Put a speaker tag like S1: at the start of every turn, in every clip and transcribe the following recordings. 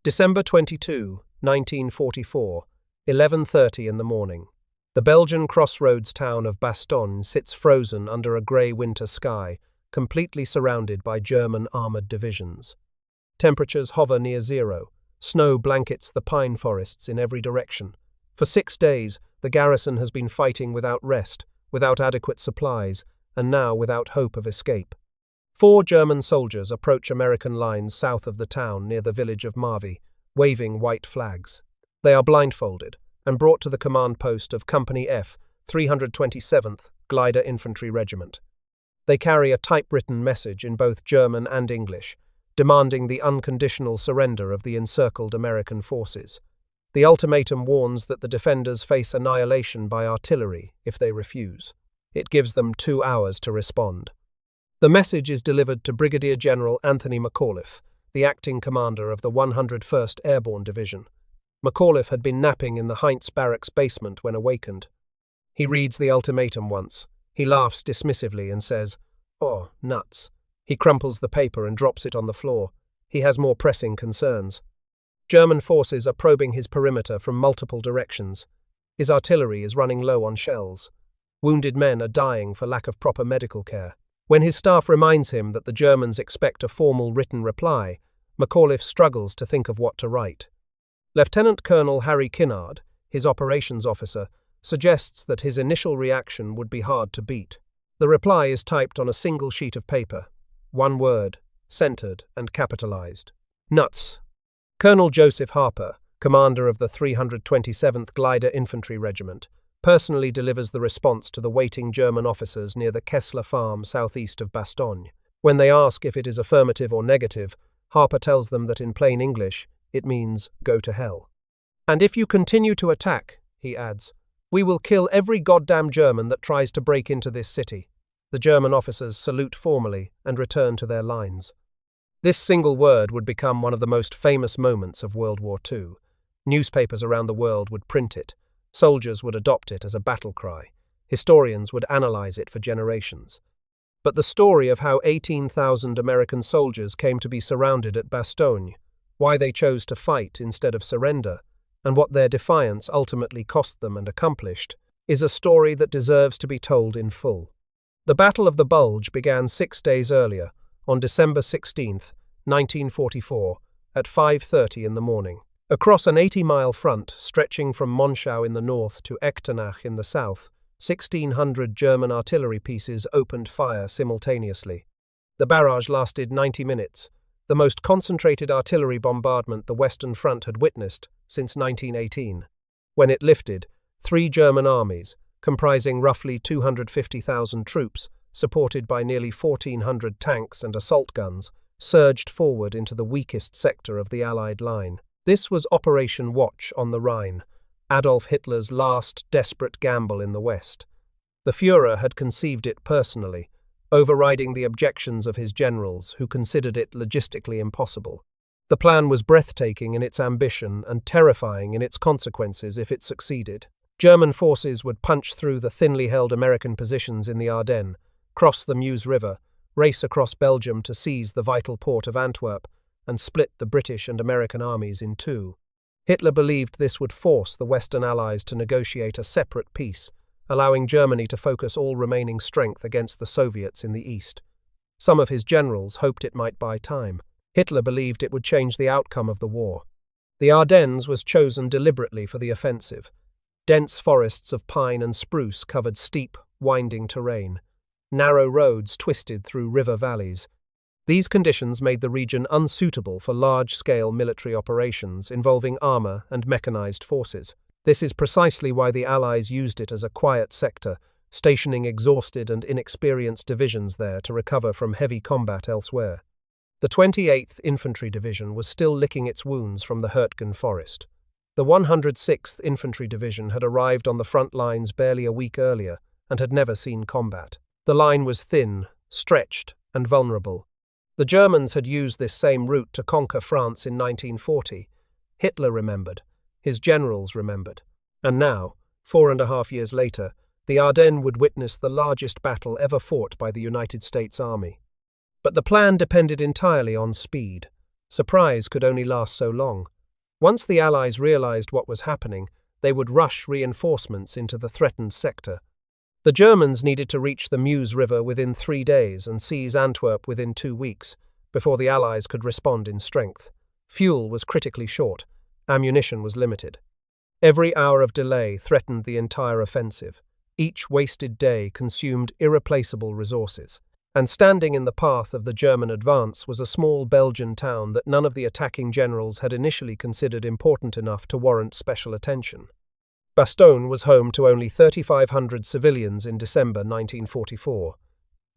S1: December 22, 1944, 11:30 in the morning. The Belgian crossroads town of Bastogne sits frozen under a grey winter sky, completely surrounded by German armoured divisions. Temperatures hover near zero. Snow blankets the pine forests in every direction. For 6 days, the garrison has been fighting without rest, without adequate supplies, and now without hope of escape. 4 German soldiers approach American lines south of the town near the village of Marvy, waving white flags. They are blindfolded and brought to the command post of Company F, 327th Glider Infantry Regiment. They carry a typewritten message in both German and English, demanding the unconditional surrender of the encircled American forces. The ultimatum warns that the defenders face annihilation by artillery if they refuse. It gives them 2 hours to respond. The message is delivered to Brigadier General Anthony McAuliffe, the acting commander of the 101st Airborne Division. McAuliffe had been napping in the Heinz barracks basement when awakened. He reads the ultimatum once. He laughs dismissively and says, "Oh, nuts." He crumples the paper and drops it on the floor. He has more pressing concerns. German forces are probing his perimeter from multiple directions. His artillery is running low on shells. Wounded men are dying for lack of proper medical care. When his staff reminds him that the Germans expect a formal written reply, McAuliffe struggles to think of what to write. Lieutenant Colonel Harry Kinnard, his operations officer, suggests that his initial reaction would be hard to beat. The reply is typed on a single sheet of paper. 1 word, centered and capitalized. Nuts. Colonel Joseph Harper, commander of the 327th Glider Infantry Regiment, personally delivers the response to the waiting German officers near the Kessler Farm southeast of Bastogne. When they ask if it is affirmative or negative, Harper tells them that in plain English, it means go to hell. "And if you continue to attack," he adds, "we will kill every goddamn German that tries to break into this city." The German officers salute formally and return to their lines. This single word would become one of the most famous moments of World War II. Newspapers around the world would print it. Soldiers would adopt it as a battle cry. Historians would analyze it for generations. But the story of how 18,000 American soldiers came to be surrounded at Bastogne, why they chose to fight instead of surrender, and what their defiance ultimately cost them and accomplished, is a story that deserves to be told in full. The Battle of the Bulge began 6 days earlier, on December 16, 1944, at 5:30 in the morning. Across an 80-mile front stretching from Monschau in the north to Echternach in the south, 1,600 German artillery pieces opened fire simultaneously. The barrage lasted 90 minutes, the most concentrated artillery bombardment the Western Front had witnessed since 1918. When it lifted, 3 German armies, comprising roughly 250,000 troops, supported by nearly 1,400 tanks and assault guns, surged forward into the weakest sector of the Allied line. This was Operation Watch on the Rhine, Adolf Hitler's last desperate gamble in the West. The Führer had conceived it personally, overriding the objections of his generals who considered it logistically impossible. The plan was breathtaking in its ambition and terrifying in its consequences if it succeeded. German forces would punch through the thinly held American positions in the Ardennes, cross the Meuse River, race across Belgium to seize the vital port of Antwerp, and split the British and American armies in 2. Hitler believed this would force the Western Allies to negotiate a separate peace, allowing Germany to focus all remaining strength against the Soviets in the East. Some of his generals hoped it might buy time. Hitler believed it would change the outcome of the war. The Ardennes was chosen deliberately for the offensive. Dense forests of pine and spruce covered steep, winding terrain. Narrow roads twisted through river valleys. These conditions made the region unsuitable for large-scale military operations involving armor and mechanized forces. This is precisely why the Allies used it as a quiet sector, stationing exhausted and inexperienced divisions there to recover from heavy combat elsewhere. The 28th Infantry Division was still licking its wounds from the Hurtgen Forest. The 106th Infantry Division had arrived on the front lines barely a week earlier and had never seen combat. The line was thin, stretched, and vulnerable. The Germans had used this same route to conquer France in 1940. Hitler remembered. His generals remembered. And now, 4.5 years later, the Ardennes would witness the largest battle ever fought by the United States Army. But the plan depended entirely on speed. Surprise could only last so long. Once the Allies realized what was happening, they would rush reinforcements into the threatened sector. The Germans needed to reach the Meuse River within 3 days and seize Antwerp within 2 weeks, before the Allies could respond in strength. Fuel was critically short. Ammunition was limited. Every hour of delay threatened the entire offensive. Each wasted day consumed irreplaceable resources. And standing in the path of the German advance was a small Belgian town that none of the attacking generals had initially considered important enough to warrant special attention. Bastogne was home to only 3,500 civilians in December 1944.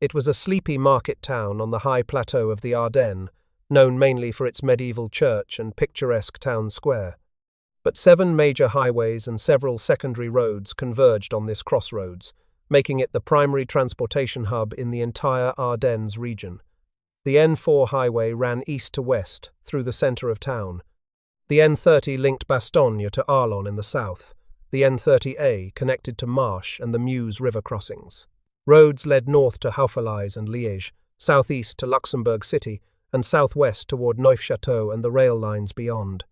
S1: It was a sleepy market town on the high plateau of the Ardennes, known mainly for its medieval church and picturesque town square. But 7 major highways and several secondary roads converged on this crossroads, making it the primary transportation hub in the entire Ardennes region. The N4 highway ran east to west through the centre of town. The N30 linked Bastogne to Arlon in the south. The N30A connected to Marche and the Meuse river crossings. Roads led north to Houffalize and Liège, southeast to Luxembourg City, and southwest toward Neufchâteau and the rail lines beyond.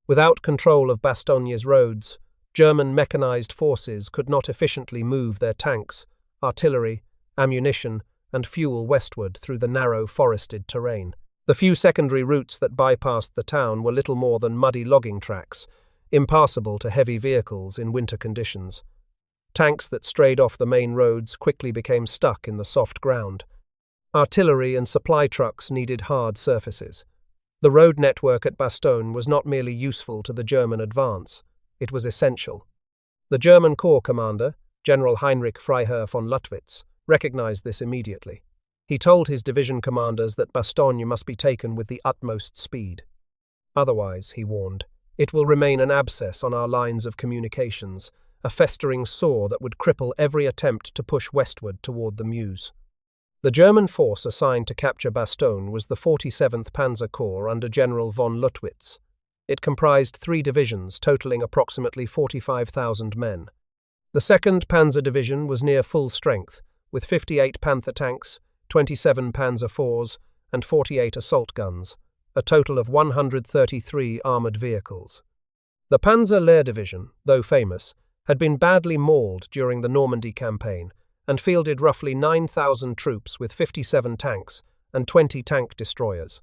S1: Without control of Bastogne's roads, German mechanized forces could not efficiently move their tanks, artillery, ammunition, and fuel westward through the narrow forested terrain. The few secondary routes that bypassed the town were little more than muddy logging tracks, impassable to heavy vehicles in winter conditions. Tanks that strayed off the main roads quickly became stuck in the soft ground. Artillery and supply trucks needed hard surfaces. The road network at Bastogne was not merely useful to the German advance, it was essential. The German Corps commander, General Heinrich Freiherr von Luttwitz, recognized this immediately. He told his division commanders that Bastogne must be taken with the utmost speed. Otherwise, he warned, it will remain an abscess on our lines of communications, a festering sore that would cripple every attempt to push westward toward the Meuse. The German force assigned to capture Bastogne was the 47th Panzer Corps under General von Luttwitz. It comprised 3 divisions totaling approximately 45,000 men. The 2nd Panzer Division was near full strength, with 58 Panther tanks, 27 Panzer IVs, and 48 assault guns, a total of 133 armoured vehicles. The Panzer Lehr Division, though famous, had been badly mauled during the Normandy campaign and fielded roughly 9,000 troops with 57 tanks and 20 tank destroyers.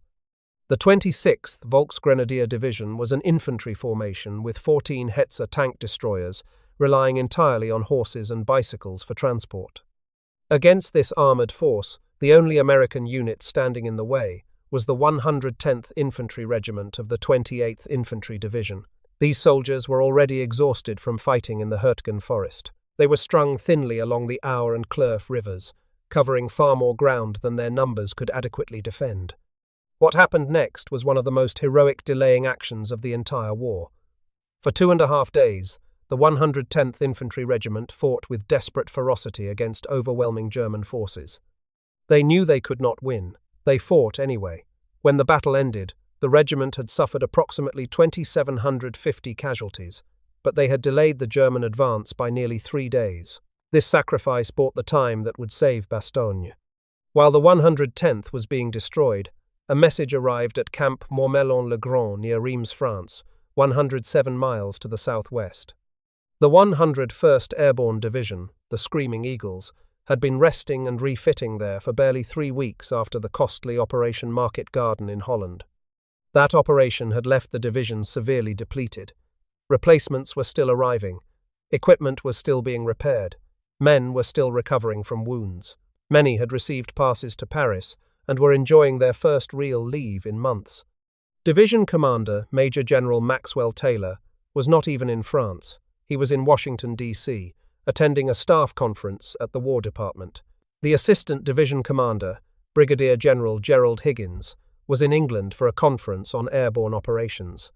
S1: The 26th Volksgrenadier Division was an infantry formation with 14 Hetzer tank destroyers, relying entirely on horses and bicycles for transport. Against this armoured force, the only American unit standing in the way was the 110th Infantry Regiment of the 28th Infantry Division. These soldiers were already exhausted from fighting in the Hurtgen forest. They were strung thinly along the Our and Clerf rivers, covering far more ground than their numbers could adequately defend. What happened next was one of the most heroic delaying actions of the entire war. For 2.5 days, the 110th Infantry Regiment fought with desperate ferocity against overwhelming German forces. They knew they could not win. They fought anyway. When the battle ended, the regiment had suffered approximately 2,750 casualties, but they had delayed the German advance by nearly 3 days. This sacrifice bought the time that would save Bastogne. While the 110th was being destroyed, a message arrived at Camp Mourmelon-le-Grand near Reims, France, 107 miles to the southwest. The 101st Airborne Division, the Screaming Eagles, had been resting and refitting there for barely 3 weeks after the costly Operation Market Garden in Holland. That operation had left the division severely depleted. Replacements were still arriving. Equipment was still being repaired. Men were still recovering from wounds. Many had received passes to Paris and were enjoying their first real leave in months. Division Commander Major General Maxwell Taylor was not even in France. He was in Washington, D.C., attending a staff conference at the War Department. The Assistant Division Commander, Brigadier General Gerald Higgins, was in England for a conference on airborne operations.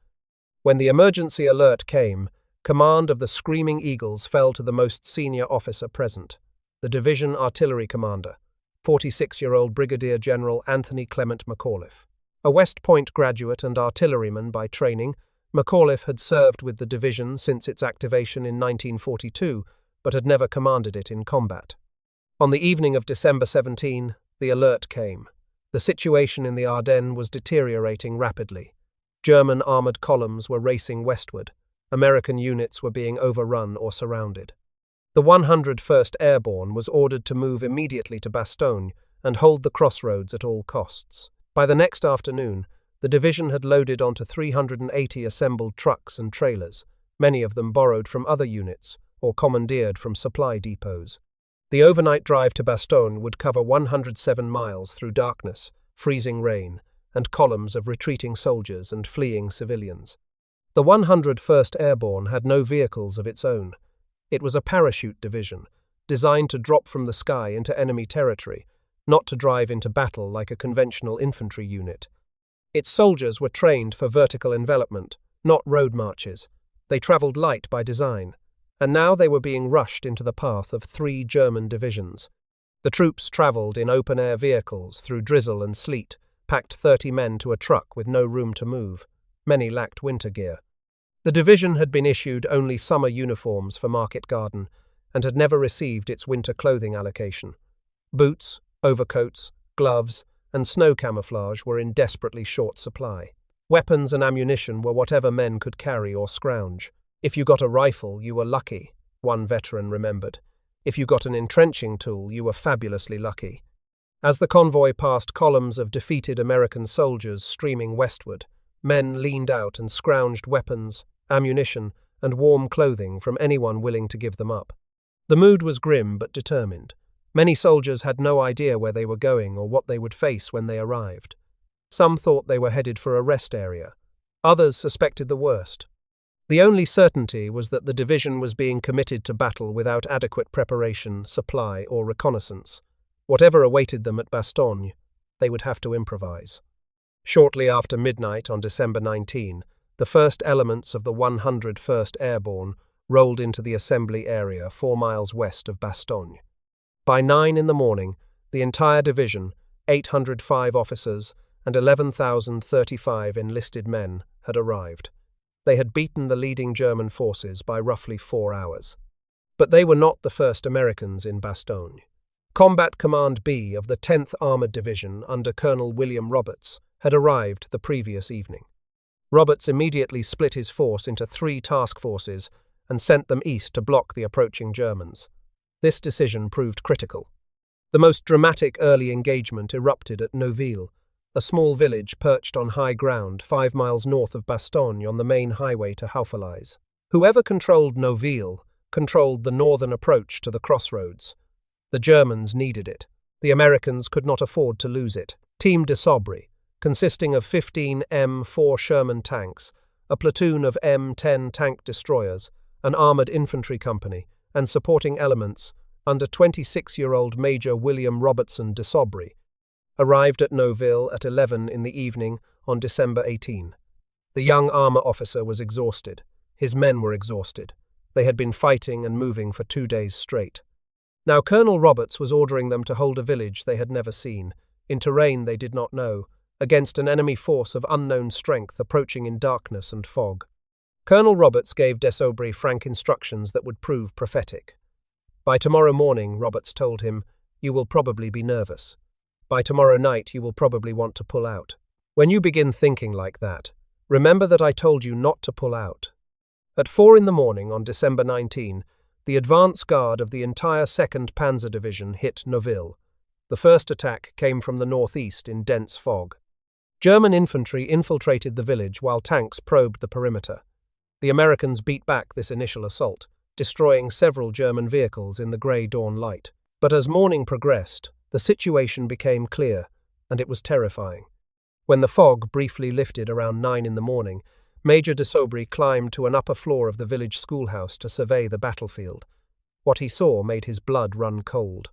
S1: When the emergency alert came, command of the Screaming Eagles fell to the most senior officer present, the Division Artillery Commander, 46-year-old Brigadier General Anthony Clement McAuliffe. A West Point graduate and artilleryman by training, McAuliffe had served with the division since its activation in 1942, but had never commanded it in combat. On the evening of December 17, the alert came. The situation in the Ardennes was deteriorating rapidly. German armored columns were racing westward. American units were being overrun or surrounded. The 101st Airborne was ordered to move immediately to Bastogne and hold the crossroads at all costs. By the next afternoon, the division had loaded onto 380 assembled trucks and trailers, many of them borrowed from other units or commandeered from supply depots. The overnight drive to Bastogne would cover 107 miles through darkness, freezing rain, and columns of retreating soldiers and fleeing civilians. The 101st Airborne had no vehicles of its own. It was a parachute division, designed to drop from the sky into enemy territory, not to drive into battle like a conventional infantry unit. Its soldiers were trained for vertical envelopment, not road marches. They travelled light by design, and now they were being rushed into the path of 3 German divisions. The troops travelled in open-air vehicles through drizzle and sleet, packed 30 men to a truck with no room to move. Many lacked winter gear. The division had been issued only summer uniforms for Market Garden and had never received its winter clothing allocation. Boots, overcoats, gloves, and snow camouflage were in desperately short supply. Weapons and ammunition were whatever men could carry or scrounge. If you got a rifle, you were lucky, one veteran remembered. If you got an entrenching tool, you were fabulously lucky. As the convoy passed columns of defeated American soldiers streaming westward, men leaned out and scrounged weapons, ammunition, and warm clothing from anyone willing to give them up. The mood was grim but determined. Many soldiers had no idea where they were going or what they would face when they arrived. Some thought they were headed for a rest area. Others suspected the worst. The only certainty was that the division was being committed to battle without adequate preparation, supply, or reconnaissance. Whatever awaited them at Bastogne, they would have to improvise. Shortly after midnight on December 19, the first elements of the 101st Airborne rolled into the assembly area 4 miles west of Bastogne. By 9 in the morning, the entire division, 805 officers, and 11,035 enlisted men had arrived. They had beaten the leading German forces by roughly 4 hours. But they were not the first Americans in Bastogne. Combat Command B of the 10th Armored Division under Colonel William Roberts had arrived the previous evening. Roberts immediately split his force into 3 task forces and sent them east to block the approaching Germans. This decision proved critical. The most dramatic early engagement erupted at Noville, a small village perched on high ground 5 miles north of Bastogne on the main highway to Hemroulle. Whoever controlled Noville controlled the northern approach to the crossroads. The Germans needed it. The Americans could not afford to lose it. Team de Sabri, consisting of 15 M4 Sherman tanks, a platoon of M10 tank destroyers, an armoured infantry company, and supporting elements under 26-year-old Major William Robertson de Sabri, arrived at Noville at 11 in the evening on December 18. The young armour officer was exhausted. His men were exhausted. They had been fighting and moving for 2 days straight. Now Colonel Roberts was ordering them to hold a village they had never seen, in terrain they did not know, against an enemy force of unknown strength approaching in darkness and fog. Colonel Roberts gave de Sabri frank instructions that would prove prophetic. By tomorrow morning, Roberts told him, you will probably be nervous. By tomorrow night you will probably want to pull out. When you begin thinking like that, remember that I told you not to pull out. At 4 in the morning on December 19, the advance guard of the entire 2nd Panzer Division hit Noville. The first attack came from the northeast in dense fog. German infantry infiltrated the village while tanks probed the perimeter. The Americans beat back this initial assault, destroying several German vehicles in the grey dawn light. But as morning progressed, the situation became clear, and it was terrifying. When the fog briefly lifted around 9 in the morning, Major de Sabri climbed to an upper floor of the village schoolhouse to survey the battlefield. What he saw made his blood run cold.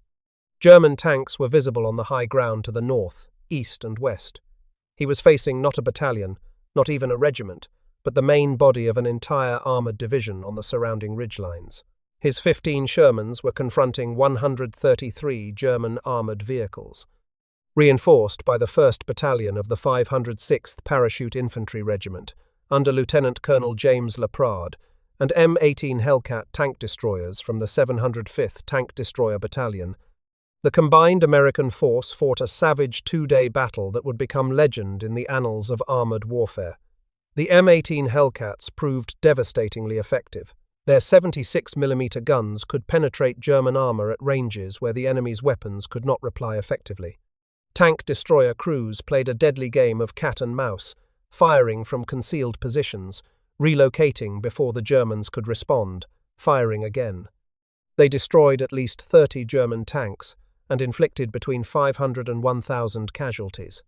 S1: German tanks were visible on the high ground to the north, east and west. He was facing not a battalion, not even a regiment, but the main body of an entire armoured division on the surrounding ridgelines. His 15 Shermans were confronting 133 German armoured vehicles. Reinforced by the 1st Battalion of the 506th Parachute Infantry Regiment, under Lieutenant Colonel James Laprade, and M18 Hellcat tank destroyers from the 705th Tank Destroyer Battalion, the combined American force fought a savage 2-day battle that would become legend in the annals of armoured warfare. The M18 Hellcats proved devastatingly effective. Their 76mm guns could penetrate German armor at ranges where the enemy's weapons could not reply effectively. Tank destroyer crews played a deadly game of cat and mouse, firing from concealed positions, relocating before the Germans could respond, firing again. They destroyed at least 30 German tanks and inflicted between 500 and 1,000 casualties.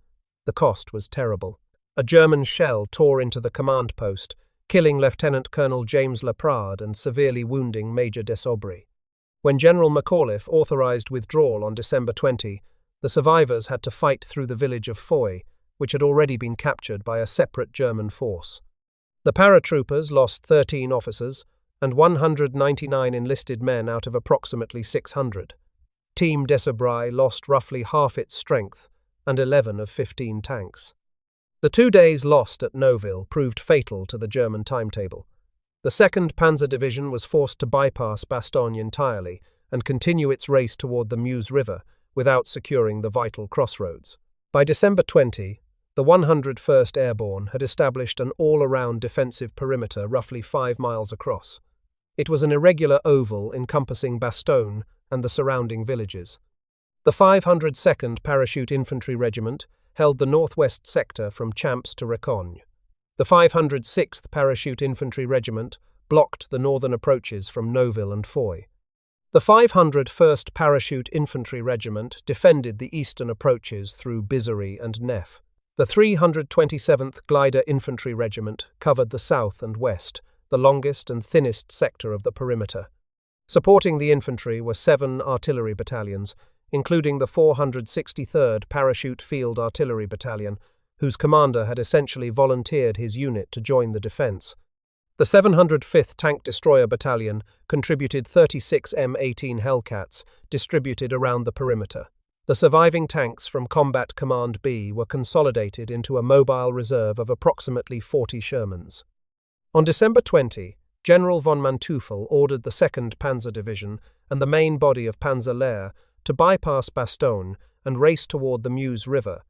S1: The cost was terrible. A German shell tore into the command post, killing Lieutenant Colonel James Laprade and severely wounding Major Desaubry. When General McAuliffe authorized withdrawal on December 20, the survivors had to fight through the village of Foy, which had already been captured by a separate German force. The paratroopers lost 13 officers and 199 enlisted men out of approximately 600. Team Desaubry lost roughly half its strength and 11 of 15 tanks. The 2 days lost at Noville proved fatal to the German timetable. The 2nd Panzer Division was forced to bypass Bastogne entirely and continue its race toward the Meuse River without securing the vital crossroads. By December 20, the 101st Airborne had established an all-around defensive perimeter roughly 5 miles across. It was an irregular oval encompassing Bastogne and the surrounding villages. The 502nd Parachute Infantry Regiment held the northwest sector from Champs to Recogne. The 506th Parachute Infantry Regiment blocked the northern approaches from Noville and Foy. The 501st Parachute Infantry Regiment defended the eastern approaches through Bizery and Nef. The 327th Glider Infantry Regiment covered the south and west, the longest and thinnest sector of the perimeter. Supporting the infantry were 7 artillery battalions, including the 463rd Parachute Field Artillery Battalion, whose commander had essentially volunteered his unit to join the defense. The 705th Tank Destroyer Battalion contributed 36 M18 Hellcats distributed around the perimeter. The surviving tanks from Combat Command B were consolidated into a mobile reserve of approximately 40 Shermans. On December 20, General von Manteuffel ordered the 2nd Panzer Division and the main body of Panzer Lehr to bypass Bastogne and race toward the Meuse River,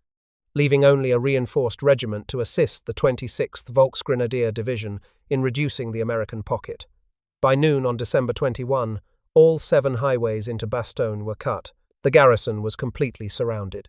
S1: leaving only a reinforced regiment to assist the 26th Volksgrenadier Division in reducing the American pocket. By noon on December 21, all 7 highways into Bastogne were cut. The garrison was completely surrounded.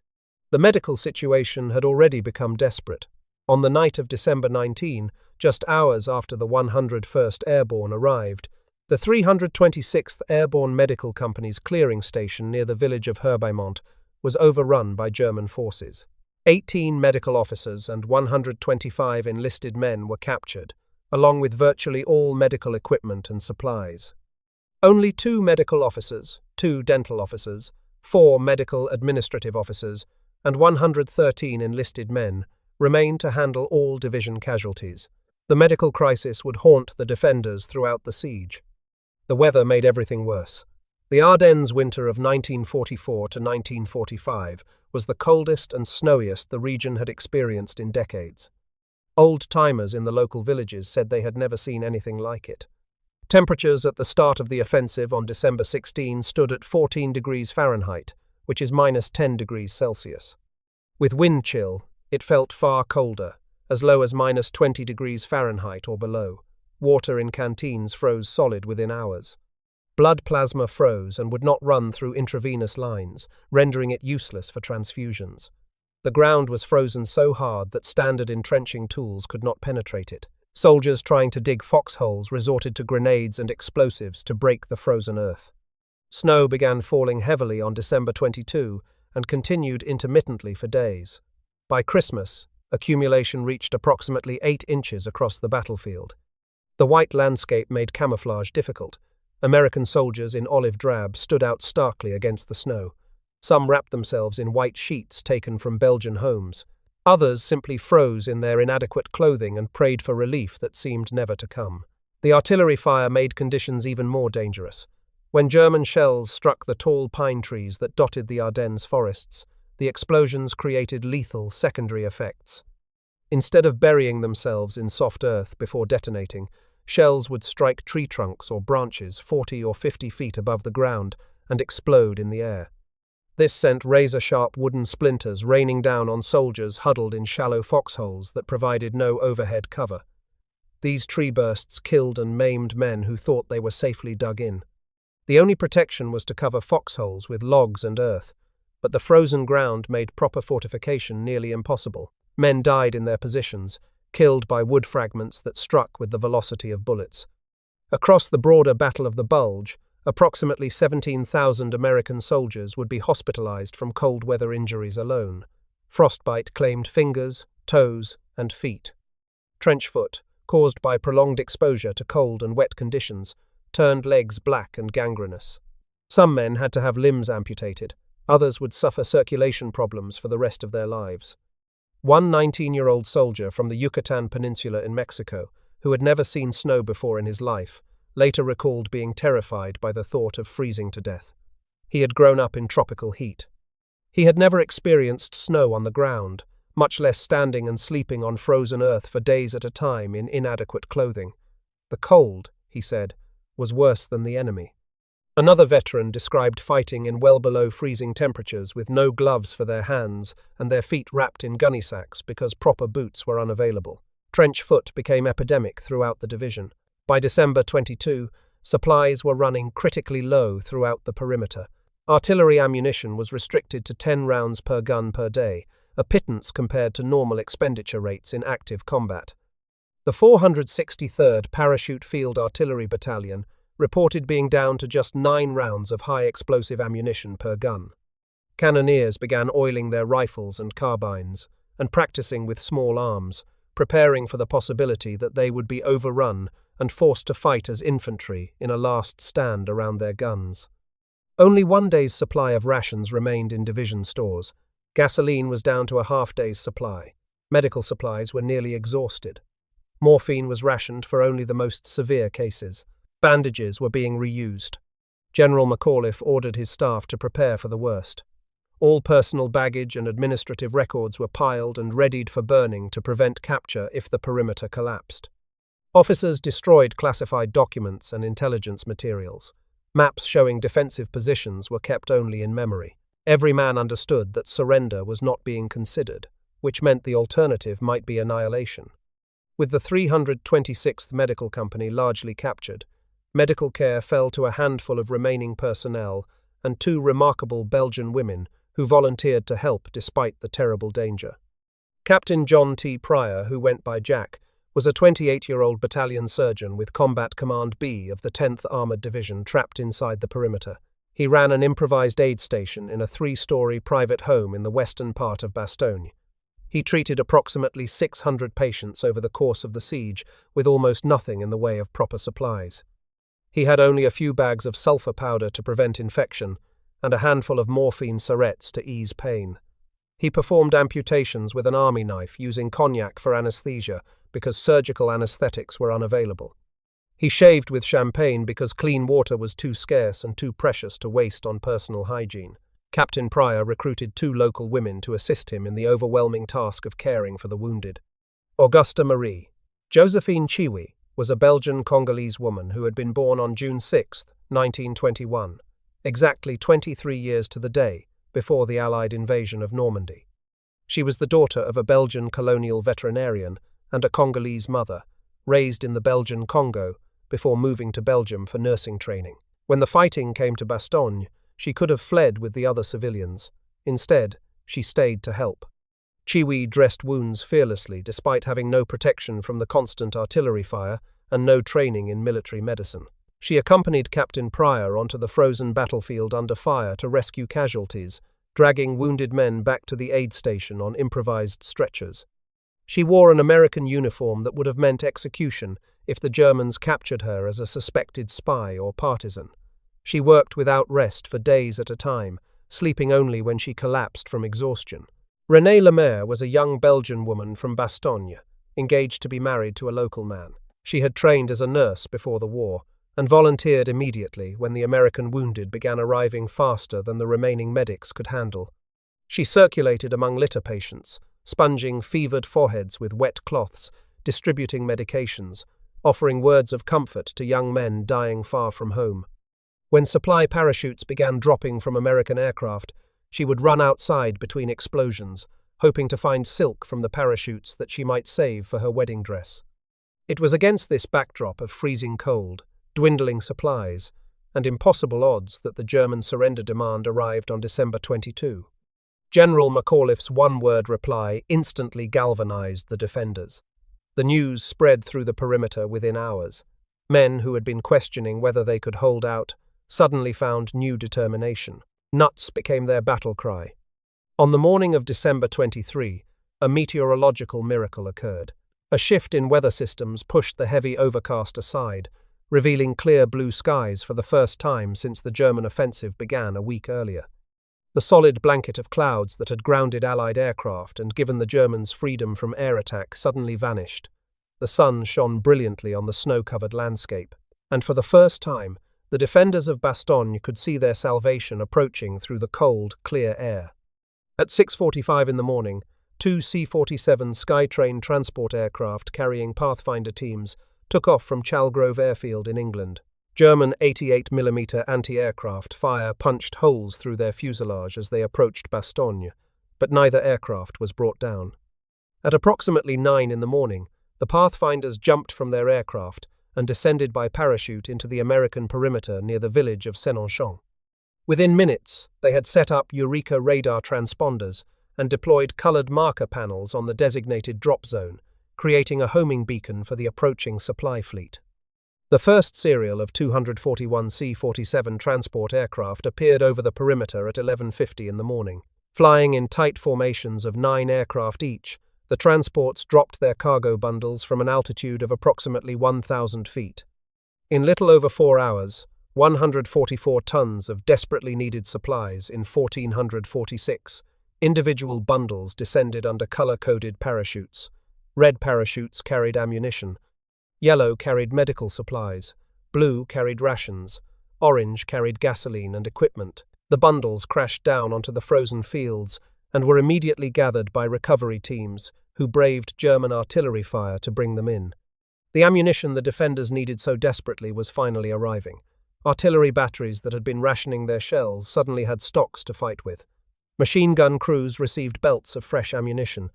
S1: The medical situation had already become desperate. On the night of December 19, just hours after the 101st Airborne arrived, the 326th Airborne Medical Company's clearing station near the village of Herbaimont was overrun by German forces. 18 medical officers and 125 enlisted men were captured, along with virtually all medical equipment and supplies. Only 2 medical officers, 2 dental officers, 4 medical administrative officers, and 113 enlisted men remained to handle all division casualties. The medical crisis would haunt the defenders throughout the siege. The weather made everything worse. The Ardennes winter of 1944 to 1945 was the coldest and snowiest the region had experienced in decades. Old-timers in the local villages said they had never seen anything like it. Temperatures at the start of the offensive on December 16 stood at 14 degrees Fahrenheit, which is minus 10 degrees Celsius. With wind chill, it felt far colder, as low as minus 20 degrees Fahrenheit or below. Water in canteens froze solid within hours. Blood plasma froze and would not run through intravenous lines, rendering it useless for transfusions. The ground was frozen so hard that standard entrenching tools could not penetrate it. Soldiers trying to dig foxholes resorted to grenades and explosives to break the frozen earth. Snow began falling heavily on December 22 and continued intermittently for days. By Christmas, accumulation reached approximately 8 inches across the battlefield. The white landscape made camouflage difficult. American soldiers in olive drab stood out starkly against the snow. Some wrapped themselves in white sheets taken from Belgian homes. Others simply froze in their inadequate clothing and prayed for relief that seemed never to come. The artillery fire made conditions even more dangerous. When German shells struck the tall pine trees that dotted the Ardennes forests, the explosions created lethal secondary effects. Instead of burying themselves in soft earth before detonating, shells would strike tree trunks or branches 40 or 50 feet above the ground and explode in the air. This sent razor-sharp wooden splinters raining down on soldiers huddled in shallow foxholes that provided no overhead cover. These tree bursts killed and maimed men who thought they were safely dug in. The only protection was to cover foxholes with logs and earth, but the frozen ground made proper fortification nearly impossible. Men died in their positions, killed by wood fragments that struck with the velocity of bullets. Across the broader Battle of the Bulge, approximately 17,000 American soldiers would be hospitalized from cold weather injuries alone. Frostbite claimed fingers, toes, and feet. Trench foot, caused by prolonged exposure to cold and wet conditions, turned legs black and gangrenous. Some men had to have limbs amputated. Others would suffer circulation problems for the rest of their lives. One 19-year-old soldier from the Yucatan Peninsula in Mexico, who had never seen snow before in his life, later recalled being terrified by the thought of freezing to death. He had grown up in tropical heat. He had never experienced snow on the ground, much less standing and sleeping on frozen earth for days at a time in inadequate clothing. The cold, he said, was worse than the enemy. Another veteran described fighting in well below freezing temperatures with no gloves for their hands and their feet wrapped in gunny sacks because proper boots were unavailable. Trench foot became epidemic throughout the division. By December 22, supplies were running critically low throughout the perimeter. Artillery ammunition was restricted to 10 rounds per gun per day, a pittance compared to normal expenditure rates in active combat. The 463rd Parachute Field Artillery Battalion reported being down to just 9 rounds of high-explosive ammunition per gun. Cannoneers began oiling their rifles and carbines and practicing with small arms, preparing for the possibility that they would be overrun and forced to fight as infantry in a last stand around their guns. Only 1 day's supply of rations remained in division stores. Gasoline was down to a half-day's supply. Medical supplies were nearly exhausted. Morphine was rationed for only the most severe cases. Bandages were being reused. General McAuliffe ordered his staff to prepare for the worst. All personal baggage and administrative records were piled and readied for burning to prevent capture if the perimeter collapsed. Officers destroyed classified documents and intelligence materials. Maps showing defensive positions were kept only in memory. Every man understood that surrender was not being considered, which meant the alternative might be annihilation. With the 326th Medical Company largely captured, medical care fell to a handful of remaining personnel and 2 remarkable Belgian women who volunteered to help despite the terrible danger. Captain John T. Pryor, who went by Jack, was a 28-year-old battalion surgeon with Combat Command B of the 10th Armored Division trapped inside the perimeter. He ran an improvised aid station in a 3-story private home in the western part of Bastogne. He treated approximately 600 patients over the course of the siege with almost nothing in the way of proper supplies. He had only a few bags of sulfur powder to prevent infection and a handful of morphine syrettes to ease pain. He performed amputations with an army knife using cognac for anesthesia because surgical anesthetics were unavailable. He shaved with champagne because clean water was too scarce and too precious to waste on personal hygiene. Captain Pryor recruited 2 local women to assist him in the overwhelming task of caring for the wounded. Augusta Marie. Josephine Chiwi was a Belgian-Congolese woman who had been born on June 6, 1921, exactly 23 years to the day before the Allied invasion of Normandy. She was the daughter of a Belgian colonial veterinarian and a Congolese mother, raised in the Belgian Congo before moving to Belgium for nursing training. When the fighting came to Bastogne, she could have fled with the other civilians. Instead, she stayed to help. Chiwi dressed wounds fearlessly despite having no protection from the constant artillery fire and no training in military medicine. She accompanied Captain Pryor onto the frozen battlefield under fire to rescue casualties, dragging wounded men back to the aid station on improvised stretchers. She wore an American uniform that would have meant execution if the Germans captured her as a suspected spy or partisan. She worked without rest for days at a time, sleeping only when she collapsed from exhaustion. Renée Lemaire was a young Belgian woman from Bastogne, engaged to be married to a local man. She had trained as a nurse before the war and volunteered immediately when the American wounded began arriving faster than the remaining medics could handle. She circulated among litter patients, sponging fevered foreheads with wet cloths, distributing medications, offering words of comfort to young men dying far from home. When supply parachutes began dropping from American aircraft, She would run outside between explosions, hoping to find silk from the parachutes that she might save for her wedding dress. It was against this backdrop of freezing cold, dwindling supplies, and impossible odds that the German surrender demand arrived on December 22. General McAuliffe's one-word reply instantly galvanized the defenders. The news spread through the perimeter within hours. Men who had been questioning whether they could hold out suddenly found new determination. Nuts became their battle cry. On the morning of December 23, a meteorological miracle occurred. A shift in weather systems pushed the heavy overcast aside, revealing clear blue skies for the first time since the German offensive began a week earlier. The solid blanket of clouds that had grounded Allied aircraft and given the Germans freedom from air attack suddenly vanished. The sun shone brilliantly on the snow-covered landscape, and for the first time, the defenders of Bastogne could see their salvation approaching through the cold, clear air. At 6:45 in the morning, two C-47 Skytrain transport aircraft carrying Pathfinder teams took off from Chalgrove Airfield in England. German 88mm anti-aircraft fire punched holes through their fuselage as they approached Bastogne, but neither aircraft was brought down. At approximately 9 in the morning, the Pathfinders jumped from their aircraft and descended by parachute into the American perimeter near the village of Senonchon. Within minutes, they had set up Eureka radar transponders and deployed colored marker panels on the designated drop zone, creating a homing beacon for the approaching supply fleet. The first serial of 241 C-47 transport aircraft appeared over the perimeter at 11:50 in the morning. Flying in tight formations of 9 aircraft each, the transports dropped their cargo bundles from an altitude of approximately 1,000 feet. In little over 4 hours, 144 tons of desperately needed supplies in 1,446 individual bundles descended under color-coded parachutes. Red parachutes carried ammunition. Yellow carried medical supplies. Blue carried rations. Orange carried gasoline and equipment. The bundles crashed down onto the frozen fields and were immediately gathered by recovery teams who braved German artillery fire to bring them in. The ammunition the defenders needed so desperately was finally arriving. Artillery batteries that had been rationing their shells suddenly had stocks to fight with. Machine gun crews received belts of fresh ammunition.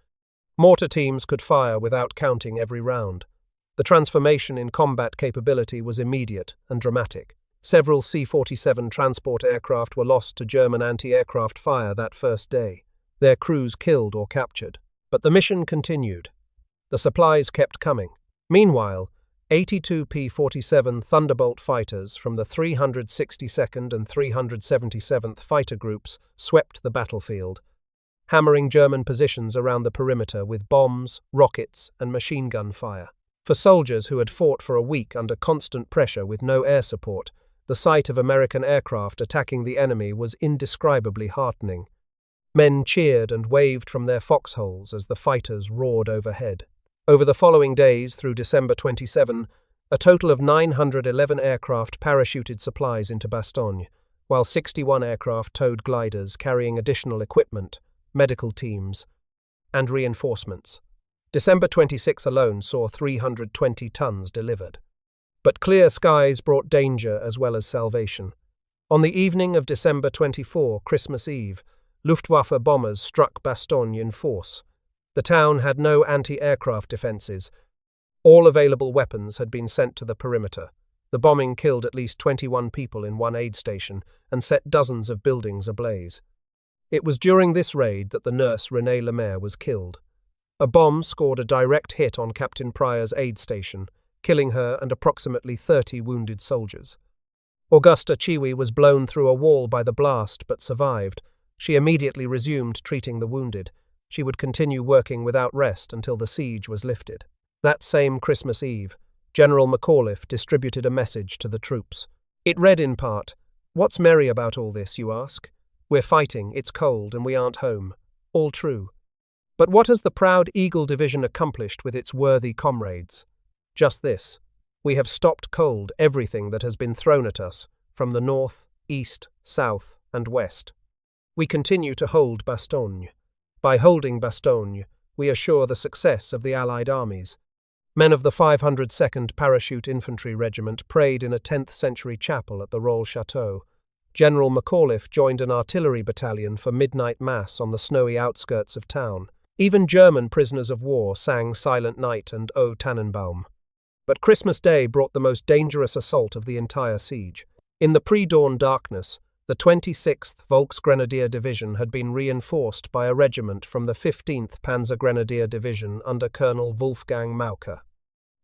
S1: Mortar teams could fire without counting every round. The transformation in combat capability was immediate and dramatic. Several C-47 transport aircraft were lost to German anti-aircraft fire that first day, their crews killed or captured. But the mission continued. The supplies kept coming. Meanwhile, 82 P-47 Thunderbolt fighters from the 362nd and 377th Fighter Groups swept the battlefield, hammering German positions around the perimeter with bombs, rockets, and machine gun fire. For soldiers who had fought for a week under constant pressure with no air support, the sight of American aircraft attacking the enemy was indescribably heartening. Men cheered and waved from their foxholes as the fighters roared overhead. Over the following days through December 27, a total of 911 aircraft parachuted supplies into Bastogne, while 61 aircraft towed gliders carrying additional equipment, medical teams, and reinforcements. December 26 alone saw 320 tons delivered. But clear skies brought danger as well as salvation. On the evening of December 24, Christmas Eve, Luftwaffe bombers struck Bastogne in force. The town had no anti-aircraft defenses. All available weapons had been sent to the perimeter. The bombing killed at least 21 people in one aid station and set dozens of buildings ablaze. It was during this raid that the nurse Renée Lemaire was killed. A bomb scored a direct hit on Captain Pryor's aid station, killing her and approximately 30 wounded soldiers. Augusta Chiwi was blown through a wall by the blast but survived. She immediately resumed treating the wounded. She would continue working without rest until the siege was lifted. That same Christmas Eve, General McAuliffe distributed a message to the troops. It read in part, "What's merry about all this, you ask? We're fighting, it's cold, and we aren't home. All true. But what has the proud Eagle Division accomplished with its worthy comrades? Just this. We have stopped cold everything that has been thrown at us, from the north, east, south, and west. We continue to hold Bastogne. By holding Bastogne, we assure the success of the Allied armies." Men of the 502nd Parachute Infantry Regiment prayed in a 10th-century chapel at the Rolle Château. General McAuliffe joined an artillery battalion for midnight mass on the snowy outskirts of town. Even German prisoners of war sang Silent Night and O Tannenbaum. But Christmas Day brought the most dangerous assault of the entire siege. In the pre-dawn darkness, the 26th Volksgrenadier Division had been reinforced by a regiment from the 15th Panzer Grenadier Division under Colonel Wolfgang Maucker.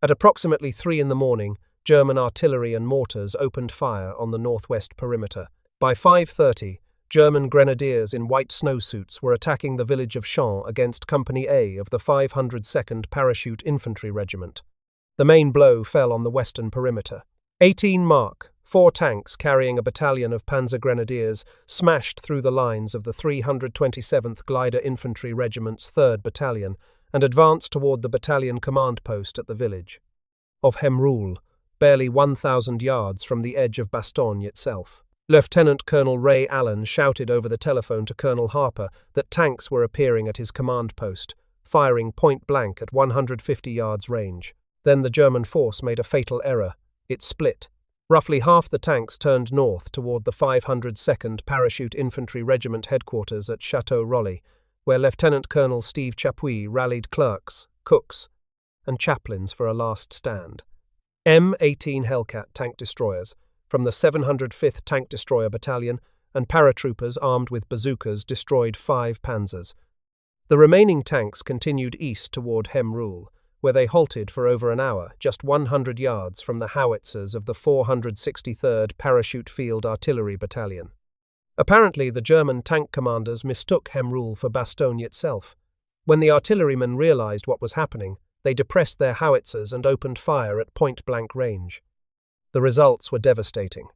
S1: At approximately 3 in the morning, German artillery and mortars opened fire on the northwest perimeter. By 5:30, German grenadiers in white snowsuits were attacking the village of Champs against Company A of the 502nd Parachute Infantry Regiment. The main blow fell on the western perimeter. 18 Mark, 4 tanks carrying a battalion of Panzer Grenadiers smashed through the lines of the 327th Glider Infantry Regiment's 3rd Battalion and advanced toward the battalion command post at the village of Hemroulle, barely 1,000 yards from the edge of Bastogne itself. Lieutenant Colonel Ray Allen shouted over the telephone to Colonel Harper that tanks were appearing at his command post, firing point-blank at 150 yards range. Then the German force made a fatal error. It split. Roughly half the tanks turned north toward the 502nd Parachute Infantry Regiment headquarters at Chateau Rolly, where Lieutenant Colonel Steve Chapuis rallied clerks, cooks, and chaplains for a last stand. M18 Hellcat tank destroyers from the 705th Tank Destroyer Battalion and paratroopers armed with bazookas destroyed 5 Panzers. The remaining tanks continued east toward Hemroulle, where they halted for over an hour, just 100 yards from the howitzers of the 463rd Parachute Field Artillery Battalion. Apparently, the German tank commanders mistook Hemroulle for Bastogne itself. When the artillerymen realized what was happening, they depressed their howitzers and opened fire at point-blank range. The results were devastating.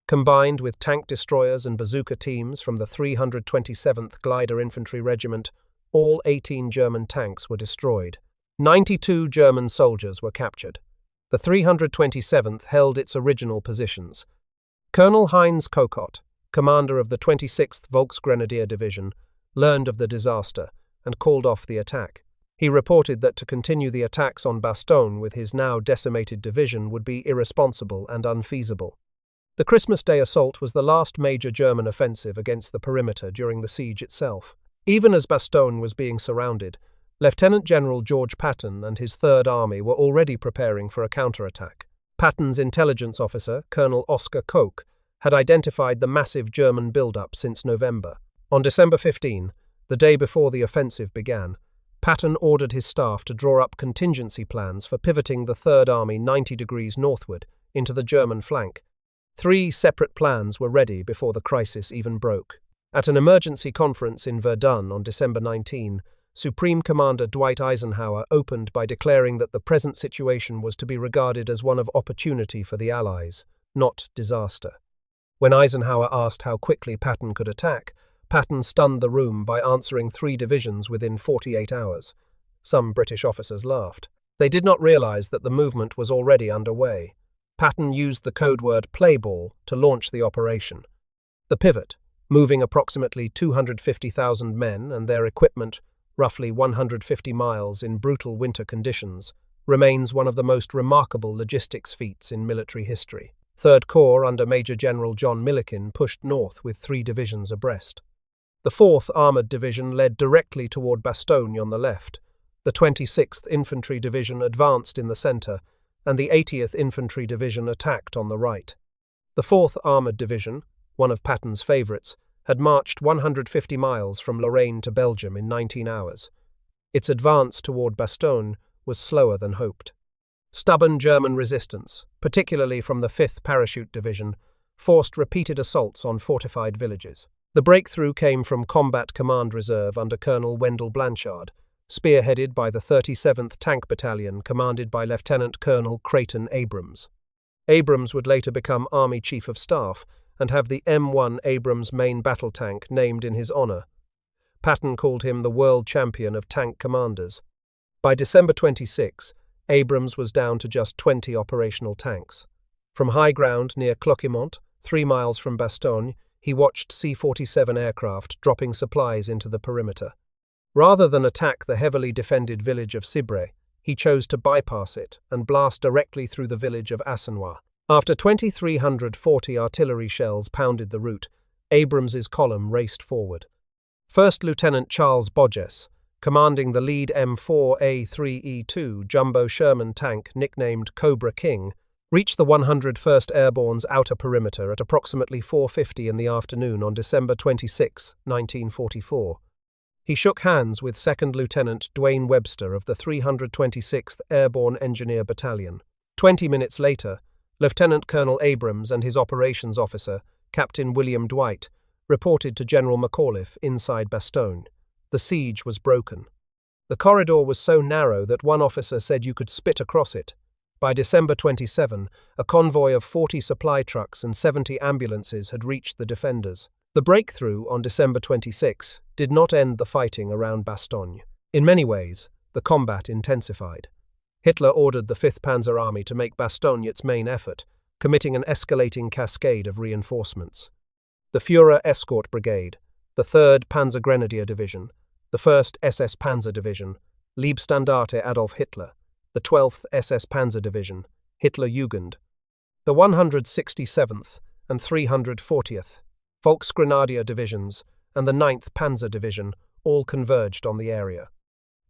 S1: Combined with tank destroyers and bazooka teams from the 327th Glider Infantry Regiment, all 18 German tanks were destroyed. 92 German soldiers were captured. The 327th held its original positions. Colonel Heinz Kokott, commander of the 26th Volksgrenadier Division, learned of the disaster and called off the attack. He reported that to continue the attacks on Bastogne with his now decimated division would be irresponsible and unfeasible. The Christmas Day assault was the last major German offensive against the perimeter during the siege itself. Even as Bastogne was being surrounded, Lieutenant General George Patton and his Third Army were already preparing for a counterattack. Patton's intelligence officer, Colonel Oskar Koch, had identified the massive German build-up since November. On December 15, the day before the offensive began, Patton ordered his staff to draw up contingency plans for pivoting the Third Army 90 degrees northward into the German flank. 3 separate plans were ready before the crisis even broke. At an emergency conference in Verdun on December 19, Supreme Commander Dwight Eisenhower opened by declaring that the present situation was to be regarded as one of opportunity for the Allies, not disaster. When Eisenhower asked how quickly Patton could attack, Patton stunned the room by answering 3 divisions within 48 hours. Some British officers laughed. They did not realize that the movement was already underway. Patton used the code word playball to launch the operation. The pivot, moving approximately 250,000 men and their equipment roughly 150 miles in brutal winter conditions, remains one of the most remarkable logistics feats in military history. 3rd Corps under Major General John Milliken pushed north with 3 divisions abreast. The 4th Armoured Division led directly toward Bastogne on the left. The 26th Infantry Division advanced in the centre, and the 80th Infantry Division attacked on the right. The 4th Armoured Division, one of Patton's favourites, had marched 150 miles from Lorraine to Belgium in 19 hours. Its advance toward Bastogne was slower than hoped. Stubborn German resistance, particularly from the 5th Parachute Division, forced repeated assaults on fortified villages. The breakthrough came from Combat Command Reserve under Colonel Wendell Blanchard, spearheaded by the 37th Tank Battalion commanded by Lieutenant Colonel Creighton Abrams. Abrams would later become Army Chief of Staff and have the M1 Abrams main battle tank named in his honor. Patton called him the world champion of tank commanders. By December 26, Abrams was down to just 20 operational tanks. From high ground near Cloquimont, 3 miles from Bastogne, he watched C-47 aircraft dropping supplies into the perimeter. Rather than attack the heavily defended village of Cibre, he chose to bypass it and blast directly through the village of Assenois. After 2,340 artillery shells pounded the route, Abrams's column raced forward. First Lieutenant Charles Bulge, commanding the lead M4A3E2 jumbo Sherman tank nicknamed Cobra King, reached the 101st Airborne's outer perimeter at approximately 4:50 in the afternoon on December 26, 1944. He shook hands with 2nd Lieutenant Dwayne Webster of the 326th Airborne Engineer Battalion. 20 minutes later, Lieutenant Colonel Abrams and his operations officer, Captain William Dwight, reported to General McAuliffe inside Bastogne. The siege was broken. The corridor was so narrow that one officer said you could spit across it. By December 27, a convoy of 40 supply trucks and 70 ambulances had reached the defenders. The breakthrough on December 26 did not end the fighting around Bastogne. In many ways, the combat intensified. Hitler ordered the 5th Panzer Army to make Bastogne its main effort, committing an escalating cascade of reinforcements. The Führer Escort Brigade, the 3rd Panzer Grenadier Division, the 1st SS Panzer Division, Leibstandarte Adolf Hitler, the 12th SS Panzer Division, Hitler Jugend, the 167th and 340th Volksgrenadier Divisions, and the 9th Panzer Division all converged on the area.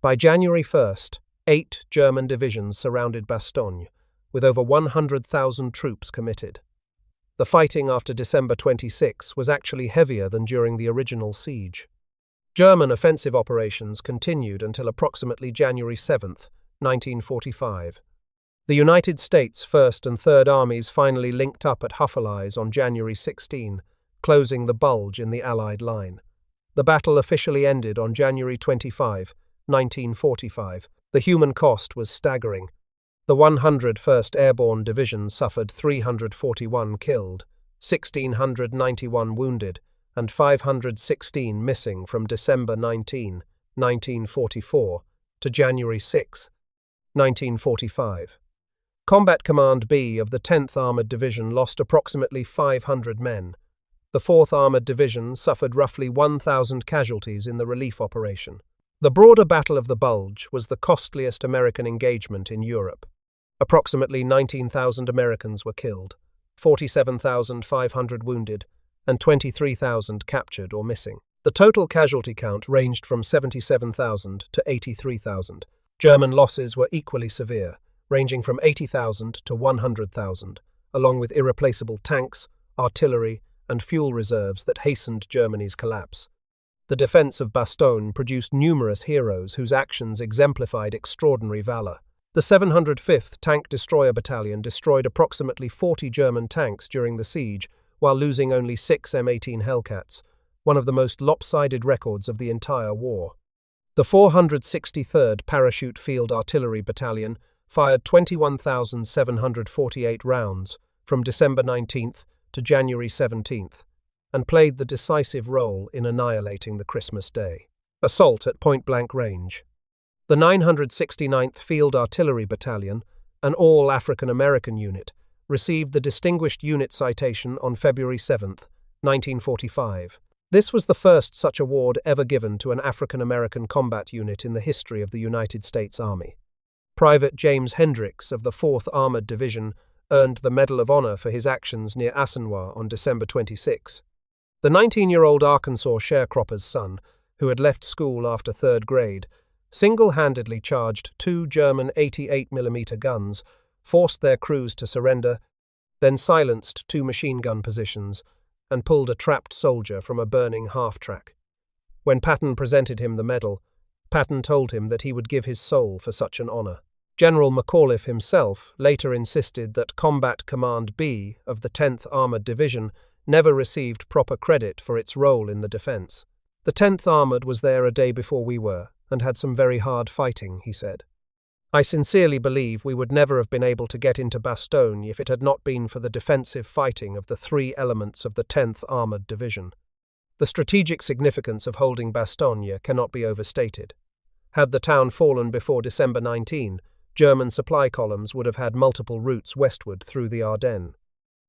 S1: By January 1st, 8 German divisions surrounded Bastogne, with over 100,000 troops committed. The fighting after December 26 was actually heavier than during the original siege. German offensive operations continued until approximately January 7, 1945. The United States 1st and 3rd Armies finally linked up at Hemroulle on January 16, closing the Bulge in the Allied line. The battle officially ended on January 25, 1945. The human cost was staggering. The 101st Airborne Division suffered 341 killed, 1,691 wounded, and 516 missing from December 19, 1944 to January 6, 1945. Combat Command B of the 10th Armored Division lost approximately 500 men. The 4th Armored Division suffered roughly 1,000 casualties in the relief operation. The broader Battle of the Bulge was the costliest American engagement in Europe. Approximately 19,000 Americans were killed, 47,500 wounded, and 23,000 captured or missing. The total casualty count ranged from 77,000 to 83,000. German losses were equally severe, ranging from 80,000 to 100,000, along with irreplaceable tanks, artillery, and fuel reserves that hastened Germany's collapse. The defense of Bastogne produced numerous heroes whose actions exemplified extraordinary valor. The 705th Tank Destroyer Battalion destroyed approximately 40 German tanks during the siege, while losing only 6 M18 Hellcats, one of the most lopsided records of the entire war. The 463rd Parachute Field Artillery Battalion fired 21,748 rounds from December 19th to January 17th, and played the decisive role in annihilating the Christmas Day assault at point-blank range. The 969th Field Artillery Battalion, an all-African-American unit, received the Distinguished Unit Citation on February 7, 1945. This was the first such award ever given to an African-American combat unit in the history of the United States Army. Private James Hendricks of the 4th Armored Division earned the Medal of Honor for his actions near Assenois on December 26. The 19-year-old Arkansas sharecropper's son, who had left school after 3rd grade, single-handedly charged 2 German 88mm guns, forced their crews to surrender, then silenced 2 machine gun positions, and pulled a trapped soldier from a burning half-track. When Patton presented him the medal, Patton told him that he would give his soul for such an honor. General McAuliffe himself later insisted that Combat Command B of the 10th Armored Division never received proper credit for its role in the defense. The 10th Armored was there a day before we were, and had some very hard fighting, he said. I sincerely believe we would never have been able to get into Bastogne if it had not been for the defensive fighting of the 3 elements of the 10th Armored Division. The strategic significance of holding Bastogne cannot be overstated. Had the town fallen before December 19, German supply columns would have had multiple routes westward through the Ardennes.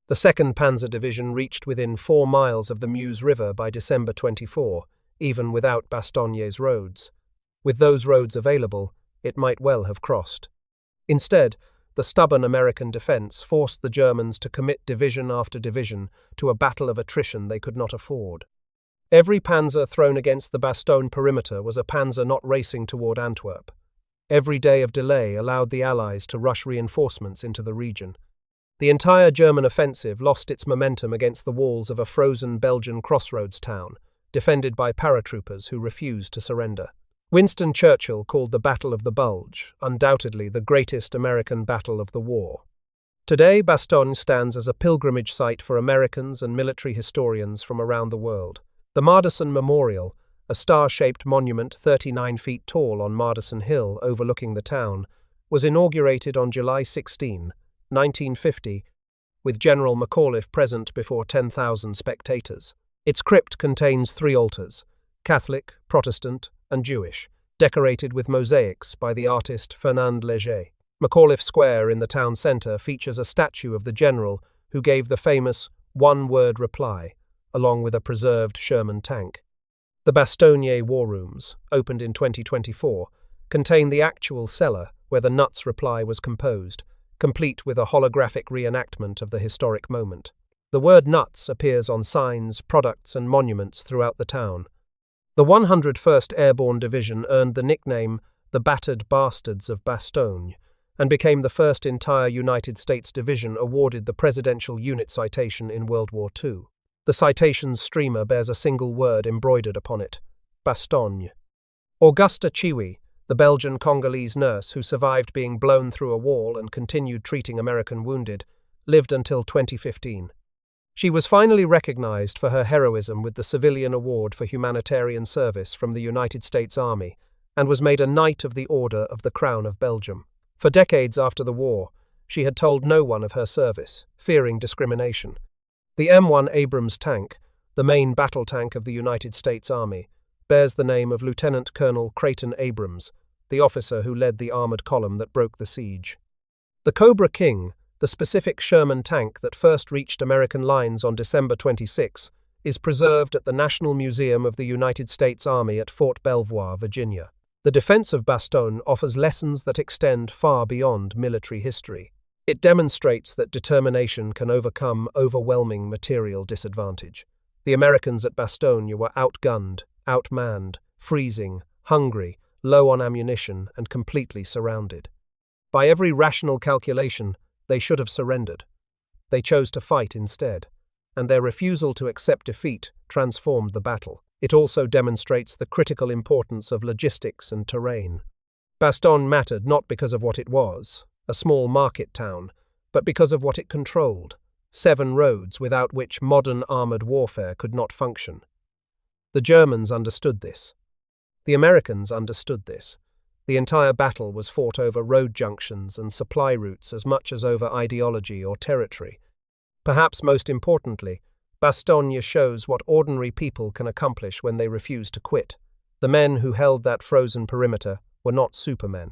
S1: The 2nd Panzer Division reached within 4 miles of the Meuse River by December 24, even without Bastogne's roads. With those roads available, it might well have crossed. Instead, the stubborn American defense forced the Germans to commit division after division to a battle of attrition they could not afford. Every panzer thrown against the Bastogne perimeter was a panzer not racing toward Antwerp. Every day of delay allowed the Allies to rush reinforcements into the region. The entire German offensive lost its momentum against the walls of a frozen Belgian crossroads town, defended by paratroopers who refused to surrender. Winston Churchill called the Battle of the Bulge, undoubtedly the greatest American battle of the war. Today, Bastogne stands as a pilgrimage site for Americans and military historians from around the world. The Madison Memorial, a star-shaped monument 39 feet tall on Madison Hill overlooking the town, was inaugurated on July 16, 1950, with General McAuliffe present before 10,000 spectators. Its crypt contains 3 altars, Catholic, Protestant, and Jewish, decorated with mosaics by the artist Fernand Léger. McAuliffe Square in the town centre features a statue of the general who gave the famous one-word reply, along with a preserved Sherman tank. The Bastogne War Rooms, opened in 2024, contain the actual cellar where the Nuts reply was composed, complete with a holographic reenactment of the historic moment. The word Nuts appears on signs, products, and monuments throughout the town. The 101st Airborne Division earned the nickname the Battered Bastards of Bastogne and became the first entire United States division awarded the Presidential Unit Citation in World War II. The citation's streamer bears a single word embroidered upon it, Bastogne. Augusta Chiwi, the Belgian Congolese nurse who survived being blown through a wall and continued treating American wounded, lived until 2015. She was finally recognized for her heroism with the Civilian Award for Humanitarian Service from the United States Army and was made a Knight of the Order of the Crown of Belgium. For decades after the war, she had told no one of her service, fearing discrimination. The M1 Abrams tank, the main battle tank of the United States Army, bears the name of Lieutenant Colonel Creighton Abrams, the officer who led the armored column that broke the siege. The Cobra King, the specific Sherman tank that first reached American lines on December 26, is preserved at the National Museum of the United States Army at Fort Belvoir, Virginia. The defense of Bastogne offers lessons that extend far beyond military history. It demonstrates that determination can overcome overwhelming material disadvantage. The Americans at Bastogne were outgunned, outmanned, freezing, hungry, low on ammunition, and completely surrounded. By every rational calculation, they should have surrendered. They chose to fight instead, and their refusal to accept defeat transformed the battle. It also demonstrates the critical importance of logistics and terrain. Bastogne mattered not because of what it was, a small market town, but because of what it controlled, 7 roads without which modern armoured warfare could not function. The Germans understood this. The Americans understood this. The entire battle was fought over road junctions and supply routes as much as over ideology or territory. Perhaps most importantly, Bastogne shows what ordinary people can accomplish when they refuse to quit. The men who held that frozen perimeter were not supermen.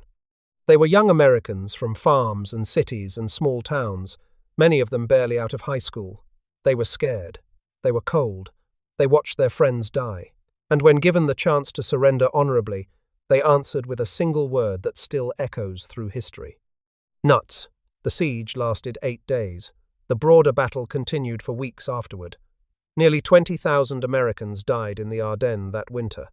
S1: They were young Americans from farms and cities and small towns, many of them barely out of high school. They were scared. They were cold. They watched their friends die. And when given the chance to surrender honorably, they answered with a single word that still echoes through history. Nuts. The siege lasted 8 days. The broader battle continued for weeks afterward. Nearly 20,000 Americans died in the Ardennes that winter.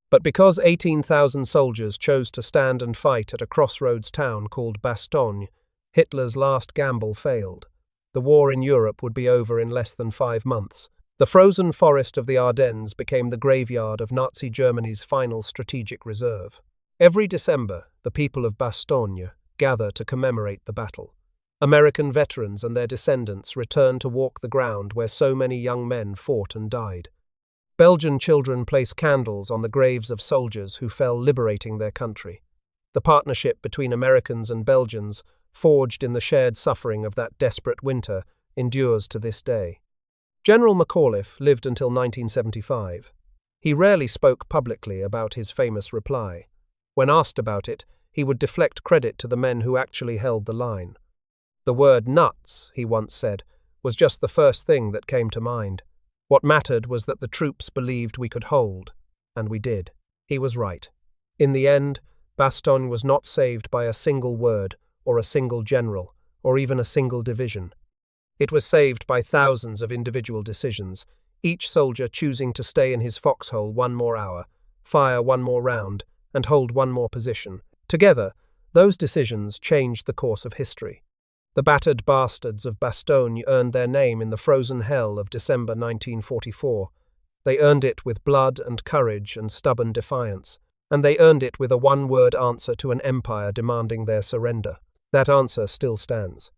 S1: But because 18,000 soldiers chose to stand and fight at a crossroads town called Bastogne, Hitler's last gamble failed. The war in Europe would be over in less than 5 months. The frozen forest of the Ardennes became the graveyard of Nazi Germany's final strategic reserve. Every December, the people of Bastogne gather to commemorate the battle. American veterans and their descendants return to walk the ground where so many young men fought and died. Belgian children place candles on the graves of soldiers who fell liberating their country. The partnership between Americans and Belgians, forged in the shared suffering of that desperate winter, endures to this day. General McAuliffe lived until 1975. He rarely spoke publicly about his famous reply. When asked about it, he would deflect credit to the men who actually held the line. The word nuts, he once said, was just the first thing that came to mind. What mattered was that the troops believed we could hold, and we did. He was right. In the end, Bastogne was not saved by a single word or a single general, or even a single division. It was saved by thousands of individual decisions, each soldier choosing to stay in his foxhole one more hour, fire one more round, and hold one more position. Together, those decisions changed the course of history. The Battered Bastards of Bastogne earned their name in the frozen hell of December 1944. They earned it with blood and courage and stubborn defiance, and they earned it with a one-word answer to an empire demanding their surrender. That answer still stands.